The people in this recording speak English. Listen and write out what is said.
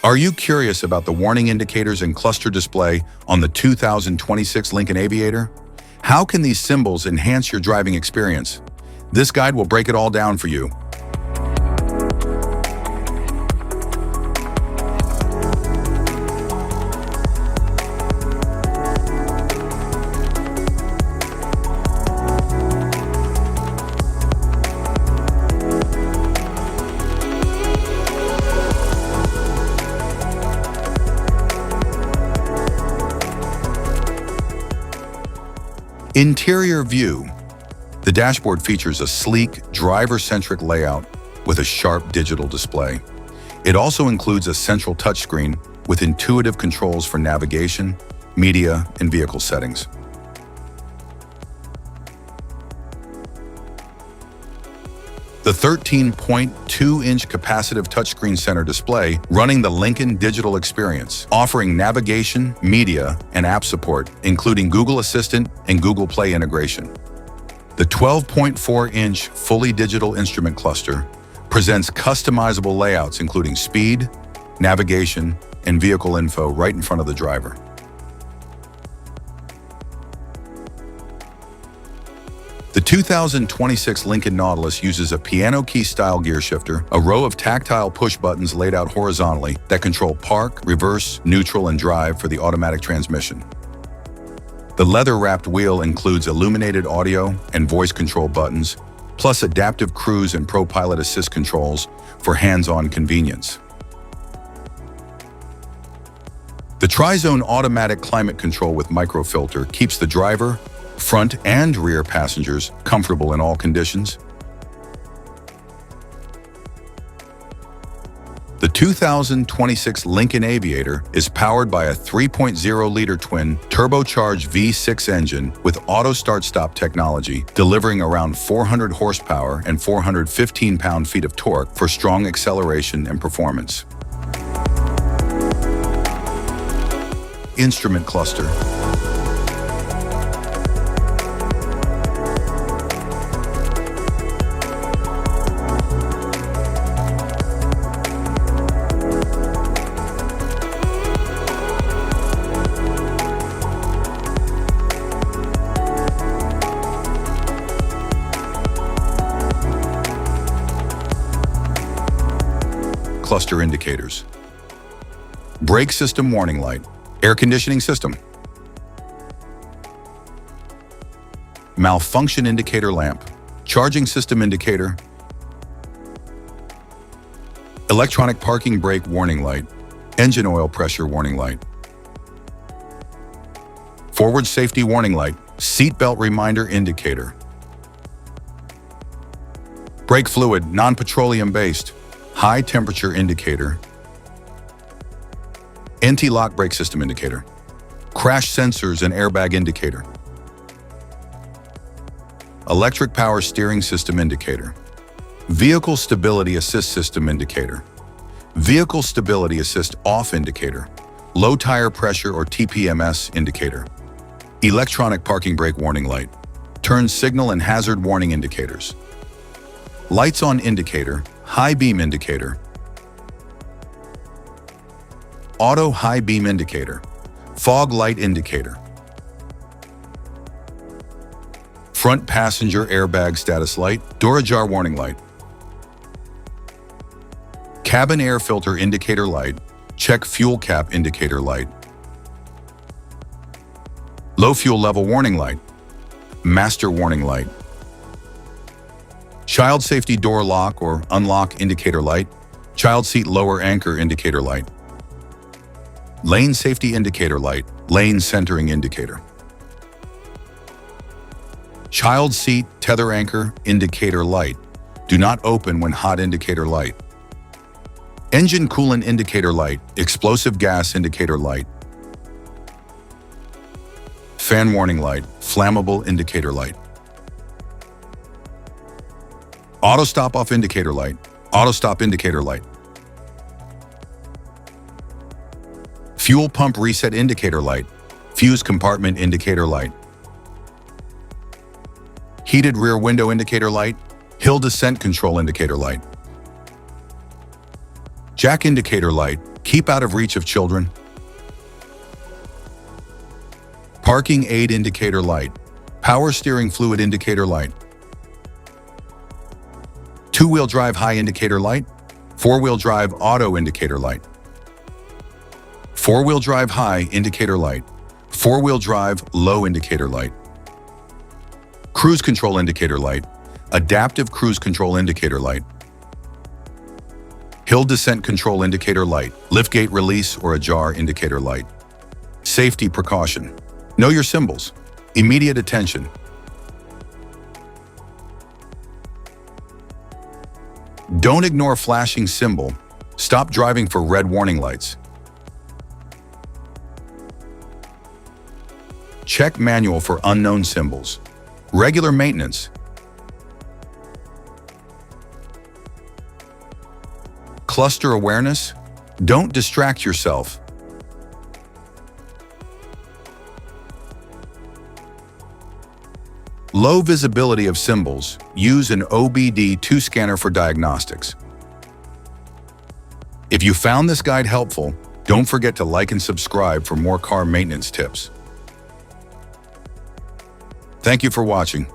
Are you curious about the warning indicators and cluster display on the 2026 Lincoln Aviator? How can these symbols enhance your driving experience? This guide will break it all down for you. Interior view. The dashboard features a sleek, driver-centric layout with a sharp digital display. It also includes a central touchscreen with intuitive controls for navigation, media, and vehicle settings. The 13.2-inch capacitive touchscreen center display running the Lincoln digital experience, offering navigation, media, and app support, including Google Assistant and Google Play integration. The 12.4-inch fully digital instrument cluster presents customizable layouts including speed, navigation, and vehicle info right in front of the driver. The 2026 Lincoln Nautilus uses a piano key-style gear shifter, a row of tactile push buttons laid out horizontally that control park, reverse, neutral, and drive for the automatic transmission. The leather-wrapped wheel includes illuminated audio and voice control buttons, plus adaptive cruise and ProPilot assist controls for hands-on convenience. The Tri-Zone automatic climate control with microfilter keeps the driver, front and rear passengers comfortable in all conditions. The 2026 Lincoln Aviator is powered by a 3.0-liter twin turbocharged V6 engine with auto start-stop technology, delivering around 400 horsepower and 415 pound-feet of torque for strong acceleration and performance. Instrument cluster. Cluster indicators. Brake system warning light. Air conditioning system. Malfunction indicator lamp. Charging system indicator. Electronic parking brake warning light. Engine oil pressure warning light. Forward safety warning light. Seatbelt reminder indicator. Brake fluid, non-petroleum based. High temperature indicator. Anti-lock brake system indicator. Crash sensors and airbag indicator. Electric power steering system indicator. Vehicle stability assist system indicator. Vehicle stability assist off indicator. Low tire pressure or TPMS indicator. Electronic parking brake warning light. Turn signal and hazard warning indicators. Lights on indicator. High beam indicator. Auto high beam indicator. Fog light indicator. Front passenger airbag status light. Door ajar warning light. Cabin air filter indicator light. Check fuel cap indicator light. Low fuel level warning light. Master warning light. Child safety door lock or unlock indicator light. Child seat lower anchor indicator light. Lane safety indicator light. Lane centering indicator. Child seat tether anchor indicator light. Do not open when hot indicator light. Engine coolant indicator light. Explosive gas indicator light. Fan warning light. Flammable indicator light. Auto stop off indicator light. Auto stop indicator light. Fuel pump reset indicator light. Fuse compartment indicator light. Heated rear window indicator light. Hill descent control indicator light. Jack indicator light, keep out of reach of children. Parking aid indicator light, power steering fluid indicator light. Two-wheel drive high indicator light, four-wheel drive auto indicator light. Four-wheel drive high indicator light, four-wheel drive low indicator light. Cruise control indicator light, adaptive cruise control indicator light. Hill descent control indicator light, liftgate release or ajar indicator light. Safety precaution. Know your symbols. Immediate attention. Don't ignore flashing symbol. Stop driving for red warning lights. Check manual for unknown symbols. Regular maintenance. Cluster awareness. Don't distract yourself. Low visibility of symbols. Use an OBD2 scanner for diagnostics. If you found this guide helpful, don't forget to like and subscribe for more car maintenance tips. Thank you for watching.